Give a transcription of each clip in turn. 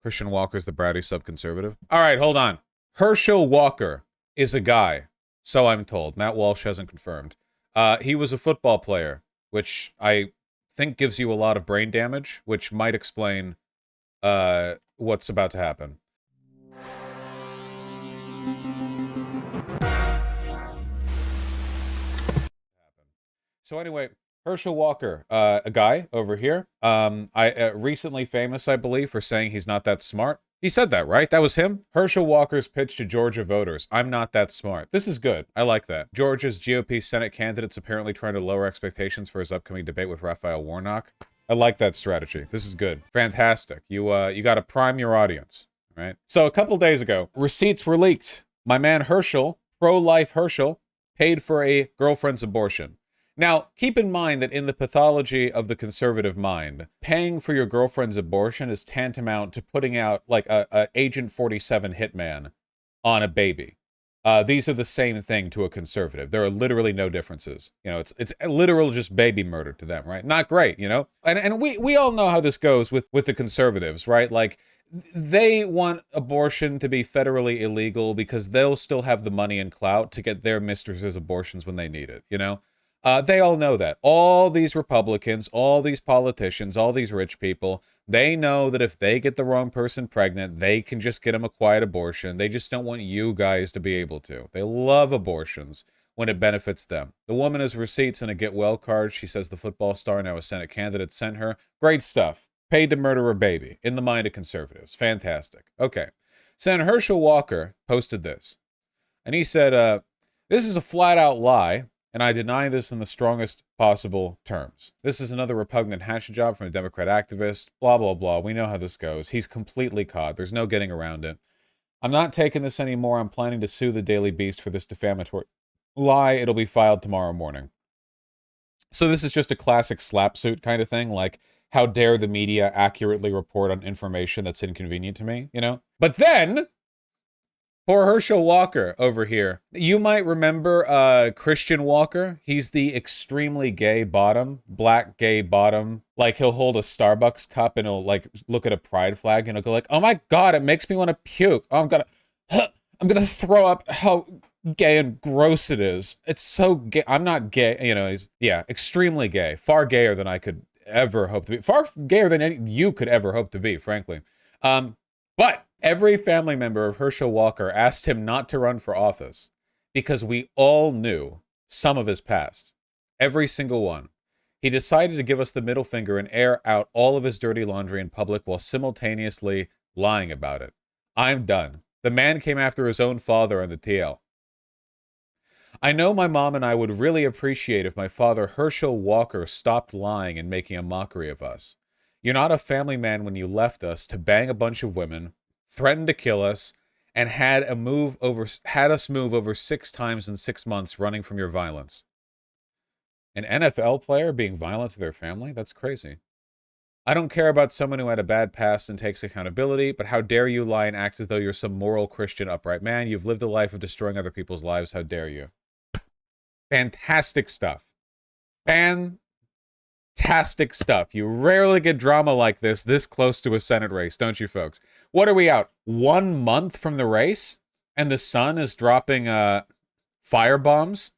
Christian Walker's the bratty subconservative. All right, hold on. Herschel Walker is a guy, so I'm told. Matt Walsh hasn't confirmed. He was a football player, which I think gives you a lot of brain damage, which might explain what's about to happen. So anyway, Herschel Walker, a guy over here, I recently famous, I believe, for saying he's not that smart. He said that, right? That was him? Herschel Walker's pitch to Georgia voters. I'm not that smart. This is good. I like that. Georgia's GOP Senate candidate's apparently trying to lower expectations for his upcoming debate with Raphael Warnock. I like that strategy. This is good. Fantastic. You got to prime your audience, right? So a couple days ago, receipts were leaked. My man Herschel, pro-life Herschel, paid for a girlfriend's abortion. Now, keep in mind that in the pathology of the conservative mind, paying for your girlfriend's abortion is tantamount to putting out like a Agent 47 hitman on a baby. These are the same thing to a conservative. There are literally no differences. You know, it's literal just baby murder to them, right? Not great, you know? And we all know how this goes with the conservatives, right? Like, they want abortion to be federally illegal because they'll still have the money and clout to get their mistresses abortions when they need it, you know? They all know that. All these Republicans, all these politicians, all these rich people, they know that if they get the wrong person pregnant, they can just get them a quiet abortion. They just don't want you guys to be able to. They love abortions when it benefits them. The woman has receipts and a get well card. She says the football star, now a Senate candidate, sent her. Great stuff. Paid to murder a baby. In the mind of conservatives. Fantastic. Okay. Senator Herschel Walker posted this. And he said, this is a flat-out lie, and I deny this in the strongest possible terms. This is another repugnant hash job from a Democrat activist. Blah, blah, blah. We know how this goes. He's completely caught. There's no getting around it. I'm not taking this anymore. I'm planning to sue the Daily Beast for this defamatory lie. It'll be filed tomorrow morning. So this is just a classic slap suit kind of thing. Like, how dare the media accurately report on information that's inconvenient to me, you know? But then, poor Herschel Walker over here. You might remember Christian Walker. He's the extremely gay bottom, black gay bottom. Like, he'll hold a Starbucks cup and he'll like look at a pride flag and he'll go like, "Oh my God, it makes me want to puke. Oh, I'm gonna throw up. How gay and gross it is. It's so gay. I'm not gay." You know, he's, yeah, extremely gay. Far gayer than I could ever hope to be. Far gayer than you could ever hope to be, frankly. But every family member of Herschel Walker asked him not to run for office because we all knew some of his past. Every single one. He decided to give us the middle finger and air out all of his dirty laundry in public while simultaneously lying about it. I'm done. The man came after his own father on the TL. I know my mom and I would really appreciate if my father Herschel Walker stopped lying and making a mockery of us. You're not a family man when you left us to bang a bunch of women, threatened to kill us, and had us move over 6 times in 6 months running from your violence. An NFL player being violent to their family? That's crazy. I don't care about someone who had a bad past and takes accountability, but how dare you lie and act as though you're some moral, Christian, upright man? You've lived a life of destroying other people's lives. How dare you? Fantastic stuff. Fantastic stuff. You rarely get drama like this close to a Senate race, don't you, folks? What are we out? 1 month from the race? And the Sun is dropping firebombs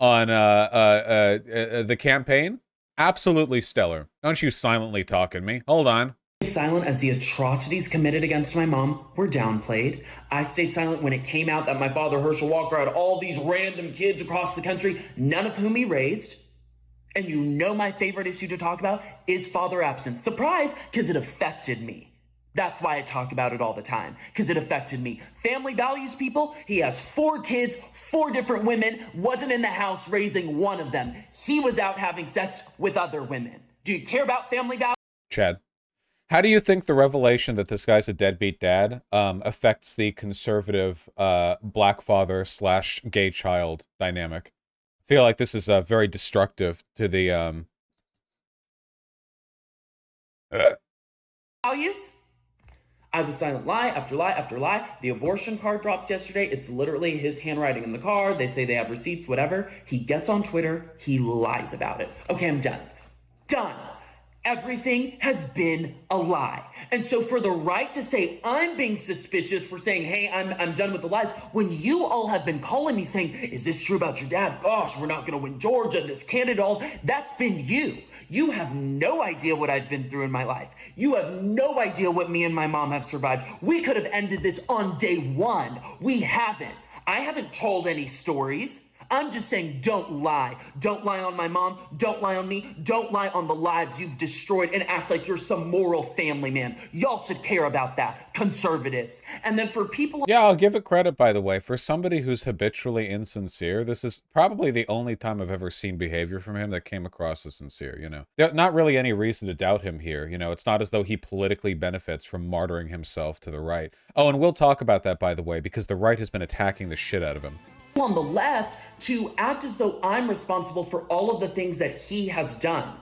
on the campaign? Absolutely stellar. Don't you silently talk at me. Hold on. Silent as the atrocities committed against my mom were downplayed. I stayed silent when it came out that my father, Herschel Walker, had all these random kids across the country, none of whom he raised. And you know my favorite issue to talk about is father absence. Surprise, because it affected me. That's why I talk about it all the time, because it affected me. Family values, people. He has 4 kids, 4 different women, wasn't in the house raising one of them. He was out having sex with other women. Do you care about family values? Chad, how do you think the revelation that this guy's a deadbeat dad affects the conservative black father / gay child dynamic? I feel like this is very destructive to the values. I was silent lie after lie after lie. The abortion card drops yesterday. It's literally his handwriting in the card. They say they have receipts, whatever. He gets on Twitter. He lies about it. Okay, I'm done. Done. Everything has been a lie. And so for the right to say I'm being suspicious for saying, hey, I'm done with the lies, when you all have been calling me saying, is this true about your dad? Gosh, we're not going to win Georgia, this candidate, all that's been you. You have no idea what I've been through in my life. You have no idea what me and my mom have survived. We could have ended this on day one. We haven't. I haven't told any stories. I'm just saying, don't lie. Don't lie on my mom. Don't lie on me. Don't lie on the lives you've destroyed and act like you're some moral family man. Y'all should care about that, conservatives. And then for people... Yeah, I'll give it credit, by the way. For somebody who's habitually insincere, this is probably the only time I've ever seen behavior from him that came across as sincere, you know? There's not really any reason to doubt him here, you know? It's not as though he politically benefits from martyring himself to the right. Oh, and we'll talk about that, by the way, because the right has been attacking the shit out of him on the left to act as though I'm responsible for all of the things that he has done.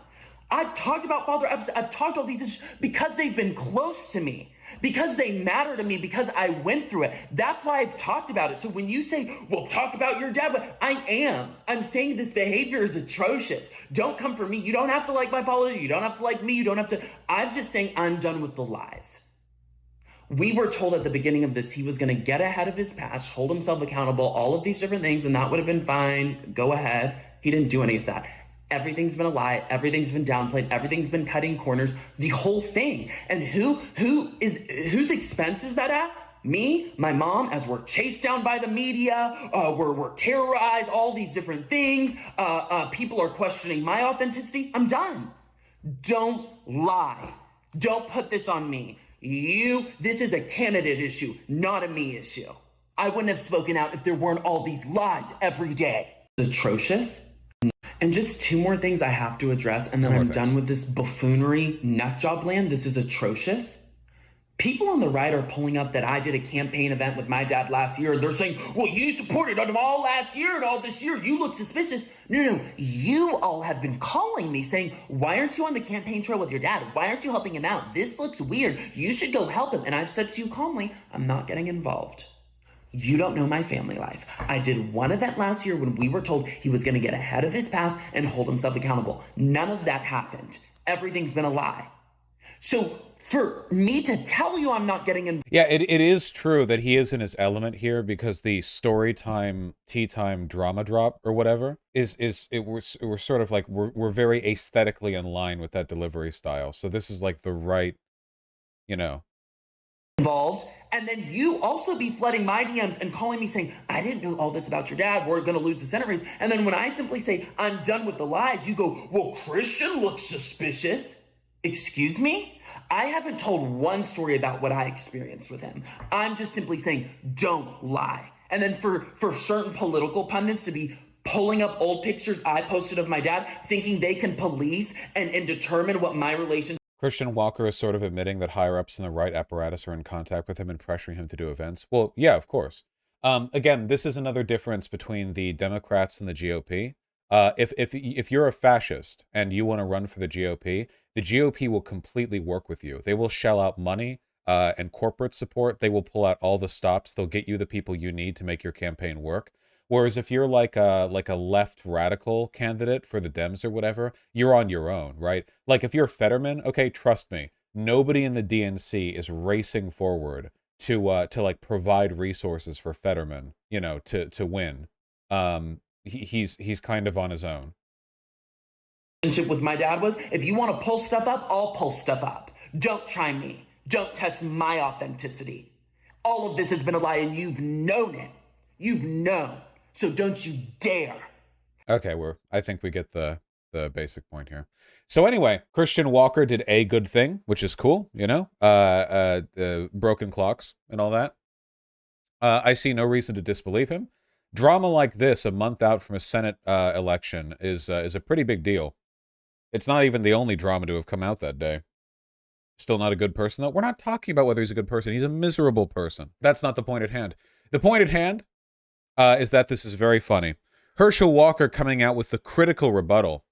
I've talked about Father Epps, I've talked all these issues because they've been close to me, because they matter to me, because I went through it. That's why I've talked about it. So when you say, well, talk about your dad, but I'm saying this behavior is atrocious. Don't come for me. You don't have to like my apology. You don't have to like me. You don't have to. I'm just saying I'm done with the lies. We were told at the beginning of this he was going to get ahead of his past, hold himself accountable, all of these different things, and that would have been fine. Go ahead. He didn't do any of that. Everything's been a lie. Everything's been downplayed. Everything's been cutting corners. The whole thing. And whose expense is that at? Me, my mom, as we're chased down by the media, we're terrorized, all these different things. People are questioning my authenticity. I'm done. Don't lie. Don't put this on me. This is a candidate issue, not a me issue. I wouldn't have spoken out if there weren't all these lies every day. It's atrocious. And just two more things I have to address, and then I'm done with this buffoonery nutjob land. This is atrocious. People on the right are pulling up that I did a campaign event with my dad last year, and they're saying, well, you supported them all last year and all this year. You look suspicious. No. You all have been calling me saying, why aren't you on the campaign trail with your dad? Why aren't you helping him out? This looks weird. You should go help him. And I've said to you calmly, I'm not getting involved. You don't know my family life. I did one event last year when we were told he was going to get ahead of his past and hold himself accountable. None of that happened. Everything's been a lie. So for me to tell you I'm not getting involved. Yeah, it is true that he is in his element here because the story time, tea time drama drop or whatever we're sort of like, we're very aesthetically in line with that delivery style. So this is like the right, you know. Involved, and then you also be flooding my DMs and calling me saying, I didn't know all this about your dad, we're going to lose the Senate race. And then when I simply say, I'm done with the lies, you go, well, Christian looks suspicious. Excuse me? I haven't told one story about what I experienced with him. I'm just simply saying, don't lie. And then for certain political pundits to be pulling up old pictures I posted of my dad, thinking they can police and determine what my relationship. Christian Walker is sort of admitting that higher-ups in the right apparatus are in contact with him and pressuring him to do events. Well, yeah, of course. Again, this is another difference between the Democrats and the GOP. If you're a fascist and you want to run for the GOP will completely work with you. They will shell out money and corporate support. They will pull out all the stops. They'll get you the people you need to make your campaign work. Whereas if you're like a left radical candidate for the Dems or whatever, you're on your own, right? Like if you're Fetterman, okay, trust me, nobody in the DNC is racing forward to like provide resources for Fetterman, you know, to win. He's kind of on his own. With my dad was, if you want to pull stuff up, I'll pull stuff up. Don't try me. Don't test my authenticity. All of this has been a lie, and you've known it. You've known. So don't you dare. Okay, I think we get the basic point here. So anyway, Christian Walker did a good thing, which is cool, you know, the broken clocks and all that. I see no reason to disbelieve him. Drama like this a month out from a Senate election is a pretty big deal. It's not even the only drama to have come out that day. Still not a good person, though. We're not talking about whether he's a good person. He's a miserable person. That's not the point at hand. The point at hand is that this is very funny. Herschel Walker coming out with the critical rebuttal.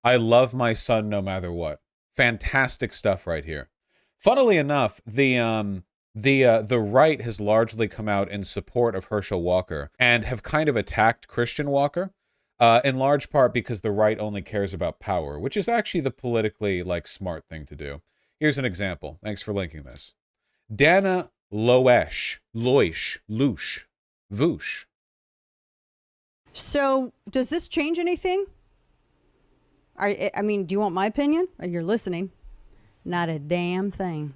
I love my son no matter what. Fantastic stuff right here. Funnily enough, the right has largely come out in support of Herschel Walker and have kind of attacked Christian Walker. In large part because the right only cares about power, which is actually the politically, like, smart thing to do. Here's an example. Thanks for linking this. Dana Vaush. So, does this change anything? I mean, do you want my opinion? You're listening. Not a damn thing.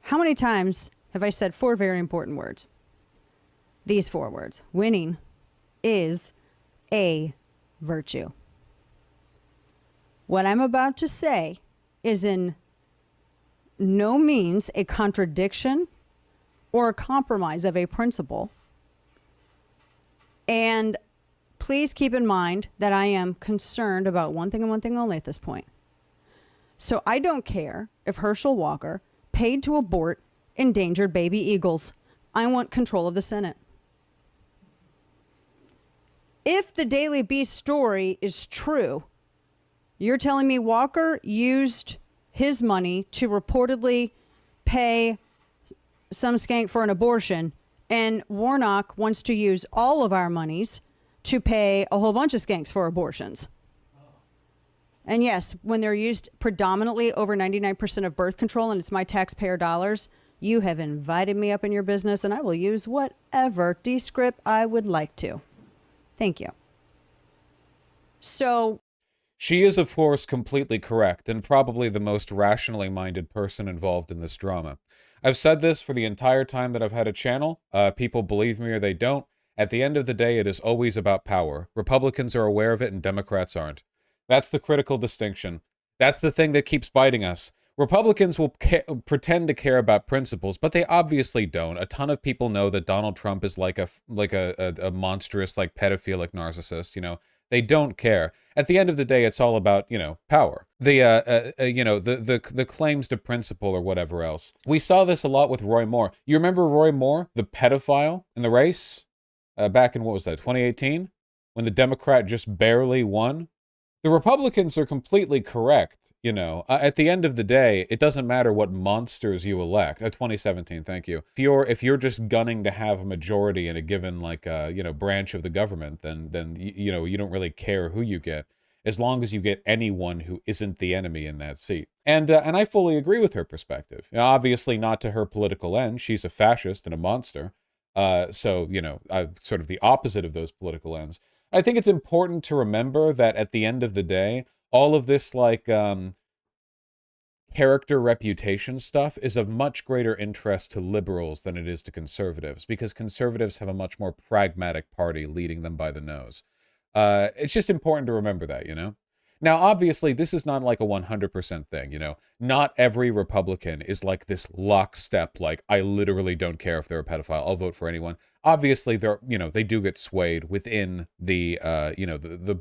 How many times have I said 4 very important words? These 4 words. Winning is a virtue. What I'm about to say is in no means a contradiction or a compromise of a principle. And please keep in mind that I am concerned about one thing and one thing only at this point. So I don't care if Herschel Walker paid to abort endangered baby eagles. I want control of the Senate. If the Daily Beast story is true, you're telling me Walker used his money to reportedly pay some skank for an abortion, and Warnock wants to use all of our monies to pay a whole bunch of skanks for abortions. And yes, when they're used predominantly over 99% of birth control and it's my taxpayer dollars, you have invited me up in your business and I will use whatever descript I would like to. Thank you. So, she is, of course, completely correct and probably the most rationally minded person involved in this drama. I've said this for the entire time that I've had a channel. People believe me or they don't. At the end of the day, it is always about power. Republicans are aware of it and Democrats aren't. That's the critical distinction. That's the thing that keeps biting us. Republicans will pretend to care about principles, but they obviously don't. A ton of people know that Donald Trump is like a monstrous, like, pedophilic narcissist. You know, they don't care. At the end of the day, it's all about, you know, power. The claims to principle or whatever else. We saw this a lot with Roy Moore. You remember Roy Moore, the pedophile in the race, back in, what was that, 2018, when the Democrat just barely won? The Republicans are completely correct. You know, at the end of the day, it doesn't matter what monsters you elect. 2017, thank you. If you're just gunning to have a majority in a given, like, branch of the government, then you know, you don't really care who you get, as long as you get anyone who isn't the enemy in that seat. And I fully agree with her perspective. You know, obviously not to her political end. She's a fascist and a monster. So, you know, sort of the opposite of those political ends. I think it's important to remember that at the end of the day, all of this, like, character reputation stuff is of much greater interest to liberals than it is to conservatives, because conservatives have a much more pragmatic party leading them by the nose. It's just important to remember that, you know? Now, obviously, this is not like a 100% thing, you know? Not every Republican is like this lockstep, like, I literally don't care if they're a pedophile, I'll vote for anyone. Obviously, they do get swayed within the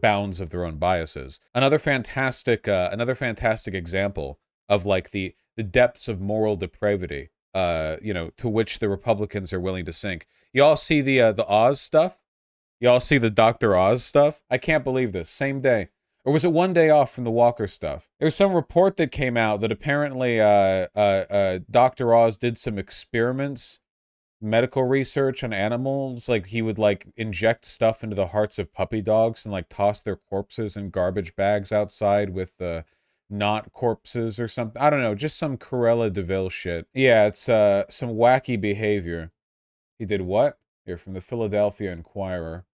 bounds of their own biases. Another fantastic example of, like, the depths of moral depravity, to which the Republicans are willing to sink. Y'all see the Oz stuff? Y'all see the Dr. Oz stuff? I can't believe this. Same day. Or was it one day off from the Walker stuff? There was some report that came out that apparently Dr. Oz did some experiments, medical research on animals. Like, he would, like, inject stuff into the hearts of puppy dogs and, like, toss their corpses in garbage bags outside with not corpses or something. I don't know, just some Cruella de Vil shit. Yeah, it's some wacky behavior. He did what? Here, from the Philadelphia Inquirer.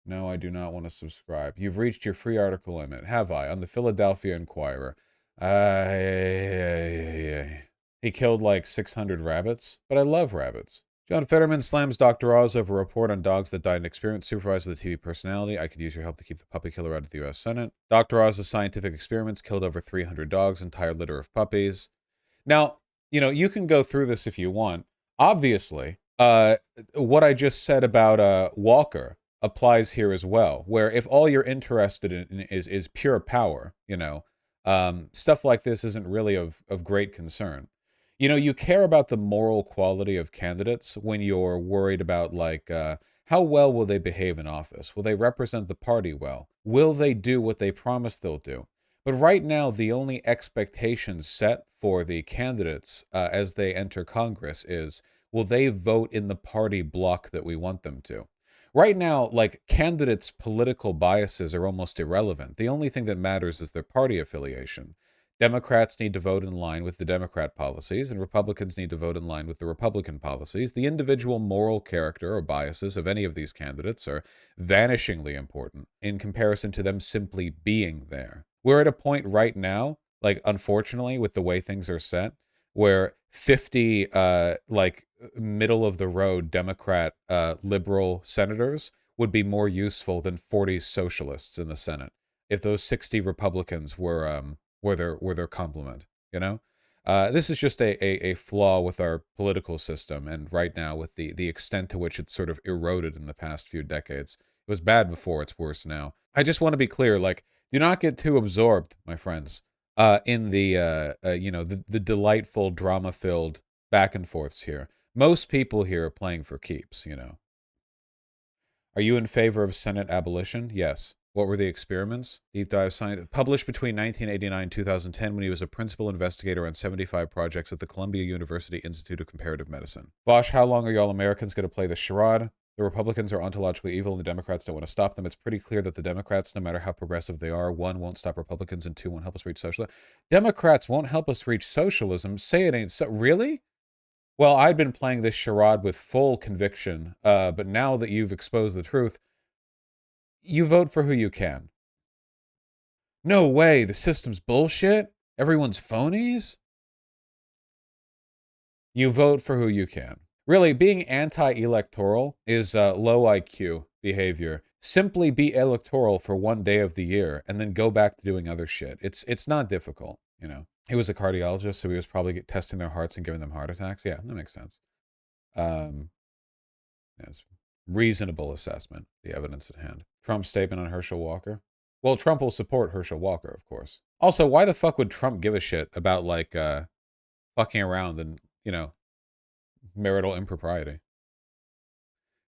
No, I do not want to subscribe. You've reached your free article limit. Have I? On the Philadelphia Inquirer. He killed like 600 rabbits, but I love rabbits. John Fetterman slams Dr. Oz over a report on dogs that died in experience supervised with a TV personality. I could use your help to keep the puppy killer out of the U.S. Senate. Dr. Oz's scientific experiments killed over 300 dogs, entire litter of puppies. Now, you know, you can go through this if you want. Obviously, what I just said about Walker applies here as well, where if all you're interested in is pure power, you know, stuff like this isn't really of great concern. You know, you care about the moral quality of candidates when you're worried about, like, how well will they behave in office? Will they represent the party well? Will they do what they promise they'll do? But right now, the only expectations set for the candidates as they enter Congress is, will they vote in the party block that we want them to? Right now, like, candidates' political biases are almost irrelevant. The only thing that matters is their party affiliation. Democrats need to vote in line with the Democrat policies, and Republicans need to vote in line with the Republican policies. The individual moral character or biases of any of these candidates are vanishingly important in comparison to them simply being there. We're at a point right now, like, unfortunately, with the way things are set, where 50 like middle of the road Democrat liberal senators would be more useful than 40 socialists in the Senate if those 60 Republicans were their complement, you know? This is just a flaw with our political system, and right now with the extent to which it's sort of eroded in the past few decades. It was bad before, it's worse now. I just want to be clear, like, do not get too absorbed, my friends, in the the delightful drama-filled back and forths here. Most people here are playing for keeps, you know. Are you in favor of Senate abolition? Yes. What were the experiments? Deep dive science published between 1989 and 2010 when he was a principal investigator on 75 projects at the Columbia University Institute of Comparative Medicine. Vaush, how long are y'all Americans going to play the charade? The Republicans are ontologically evil and the Democrats don't want to stop them. It's pretty clear that the Democrats, no matter how progressive they are, one, won't stop Republicans, and two, won't help us reach socialism. Democrats won't help us reach socialism? Say it ain't so. Really? Well, I'd been playing this charade with full conviction, but now that you've exposed the truth, you vote for who you can. No way, the system's bullshit? Everyone's phonies? You vote for who you can. Really, being anti-electoral is low IQ behavior. Simply be electoral for one day of the year and then go back to doing other shit. It's not difficult, you know. He was a cardiologist, so he was probably testing their hearts and giving them heart attacks. Yeah, that makes sense. Yes, reasonable assessment, the evidence at hand. Trump's statement on Herschel Walker. Well, Trump will support Herschel Walker, of course. Also, why the fuck would Trump give a shit about, like, fucking around and, you know, marital impropriety?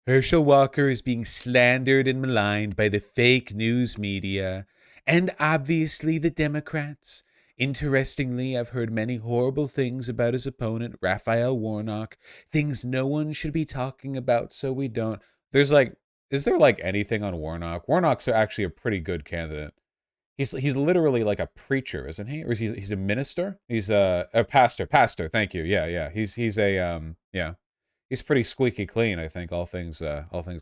Herschel Walker is being slandered and maligned by the fake news media, and obviously the Democrats. Interestingly, I've heard many horrible things about his opponent, Raphael Warnock, things no one should be talking about, so we don't. There's like, is there like anything on Warnock? Warnock's actually a pretty good candidate. He's literally like a preacher, isn't he? Or is he's a minister? He's a pastor. Pastor, thank you. Yeah. He's a yeah. He's pretty squeaky clean, I think, all things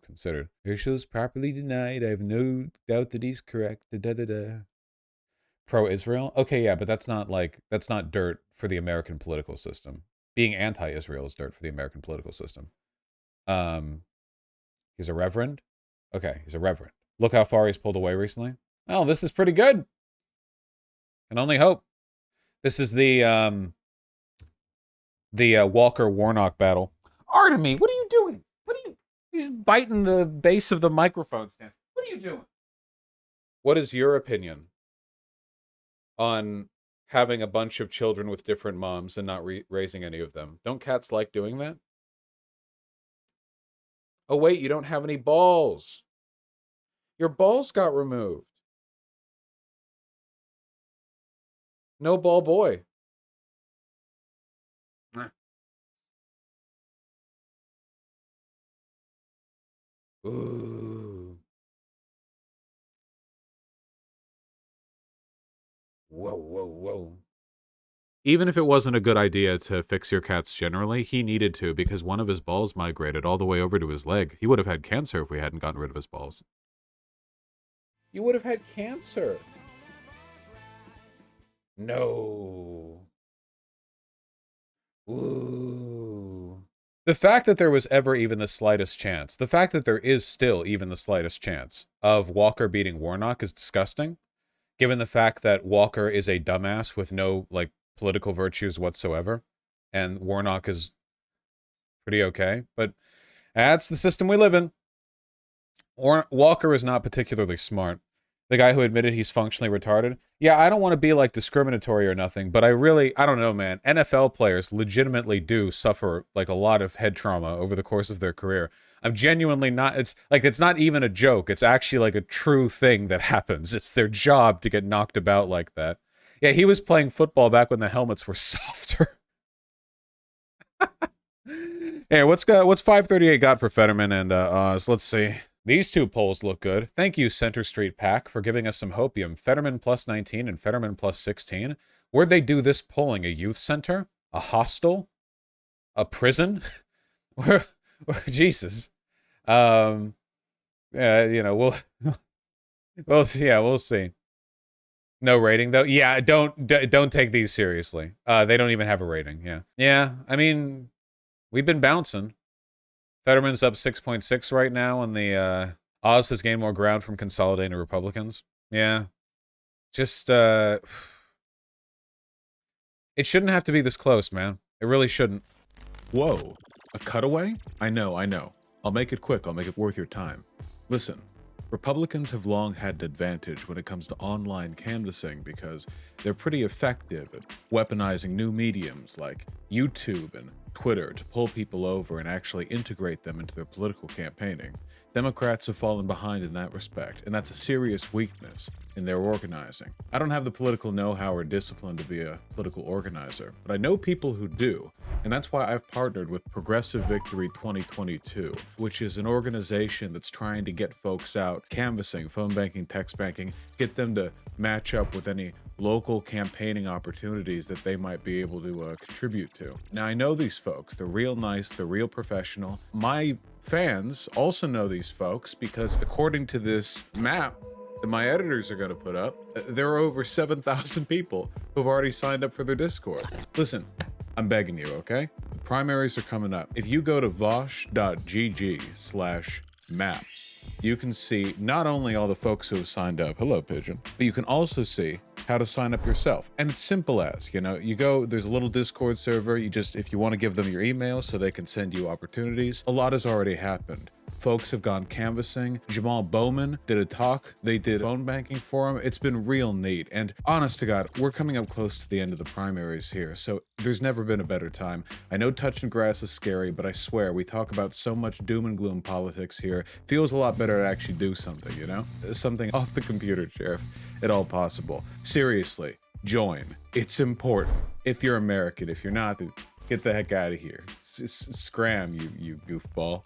considered. Herschel's properly denied. I have no doubt that he's correct. Pro-Israel? Okay, yeah, but that's not dirt for the American political system. Being anti-Israel is dirt for the American political system. He's a reverend? Okay, he's a reverend. Look how far he's pulled away recently. Well, this is pretty good. Can only hope. This is the Walker-Warnock battle. Artemy, what are you doing? He's biting the base of the microphone stand. What are you doing? What is your opinion on having a bunch of children with different moms and not raising any of them? Don't cats like doing that? Oh, wait, you don't have any balls. Your balls got removed. No ball boy. Ooh. Whoa. Even if it wasn't a good idea to fix your cats generally, he needed to because one of his balls migrated all the way over to his leg. He would have had cancer if we hadn't gotten rid of his balls. You would have had cancer. No. Ooh. The fact that there was ever even the slightest chance, the fact that there is still even the slightest chance of Walker beating Warnock is disgusting, given the fact that Walker is a dumbass with no, like, political virtues whatsoever, and Warnock is pretty okay, but that's the system we live in. Walker is not particularly smart. The guy who admitted he's functionally retarded. Yeah, I don't want to be, like, discriminatory or nothing, but I don't know, man. NFL players legitimately do suffer, like, a lot of head trauma over the course of their career. I'm genuinely not, it's not even a joke. It's actually, like, a true thing that happens. It's their job to get knocked about like that. Yeah, he was playing football back when the helmets were softer. Hey, what's 538 got for Fetterman and Oz? Let's see. These two polls look good. Thank you, Center Street PAC, for giving us some hopium. Fetterman plus 19 and Fetterman plus 16. Where'd they do this polling? A youth center? A hostel? A prison? Jesus. Yeah, you know, we'll see. No rating though. Yeah, don't take these seriously. They don't even have a rating. Yeah. I mean, we've been bouncing. Fetterman's up 6.6 right now, and the Oz has gained more ground from consolidating Republicans. Yeah, just it shouldn't have to be this close, man. It really shouldn't. Whoa, a cutaway? I know. I'll make it quick. I'll make it worth your time. Listen, Republicans have long had an advantage when it comes to online canvassing because they're pretty effective at weaponizing new mediums like YouTube and Twitter to pull people over and actually integrate them into their political campaigning. Democrats have fallen behind in that respect, and that's a serious weakness in their organizing. I don't have the political know-how or discipline to be a political organizer, but I know people who do, and that's why I've partnered with Progressive Victory 2022, which is an organization that's trying to get folks out canvassing, phone banking, text banking, get them to match up with any local campaigning opportunities that they might be able to contribute to. Now, I know these folks. They're real nice. They're real professional. My fans also know these folks because according to this map that my editors are going to put up, there are over 7,000 people who've already signed up for their Discord. Listen, I'm begging you, okay? The primaries are coming up. If you go to vaush.gg/map, you can see not only all the folks who have signed up, hello pigeon, but you can also see how to sign up yourself. And it's simple as, you go, there's a little Discord server, if you want to give them your email so they can send you opportunities, a lot has already happened. Folks have gone canvassing. Jamal Bowman did a talk. They did phone banking for him. It's been real neat. And honest to God, we're coming up close to the end of the primaries here. So there's never been a better time. I know touching grass is scary, but I swear we talk about so much doom and gloom politics here. Feels a lot better to actually do something, Something off the computer chair, if at all possible. Seriously, join. It's important. If you're American, if you're not, then get the heck out of here. Scram, you goofball.